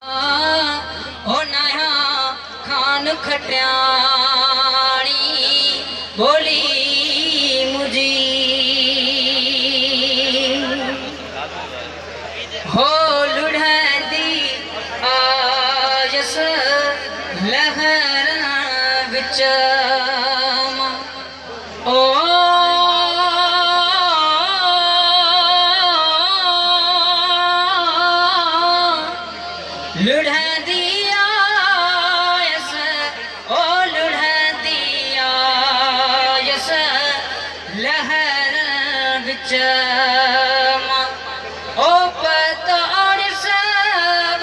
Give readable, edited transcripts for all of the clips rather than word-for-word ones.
ओ नया खान खट्याणी बोली मुझी हो लुढ़दी आजस लहर विच ओ लुढ़दी आयस ओ लुढ़दी आयस लहर विच ओ पतोड़ सा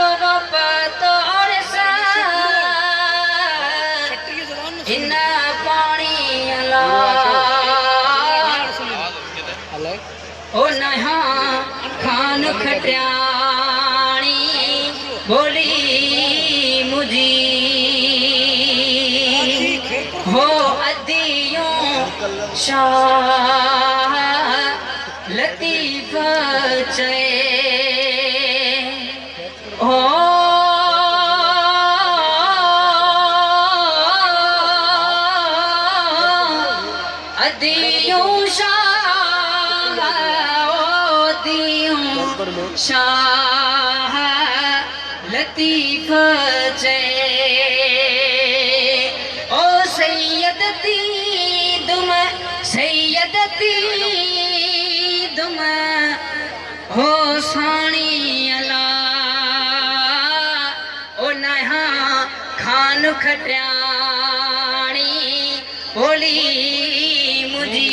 वो पतोड़ सा इन्ना पानी अला ओ नहा खान खट्याणी बोली मुझी हो अदियों शाह लतीफ चे हो अदियों शाह अदियों शाह लतीफ चे ओ सैयदती दुम हो साणी अला ओ नहा खान खट्याणी बोली मुझी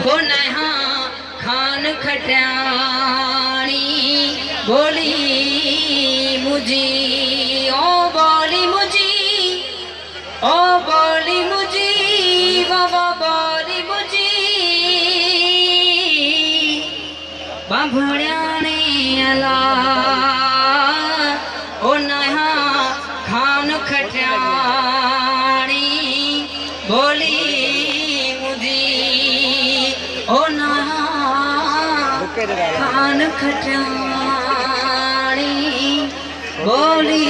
हो नहा खान खट्याणी बोली मुझी ओ बोली मुझी ओ बोली मुझी बाबा बोली मुझी बांभड़ियाने अला ओ नहा खान खट्याणी बोली मुझी ओ नहा खान खट्याणी बोली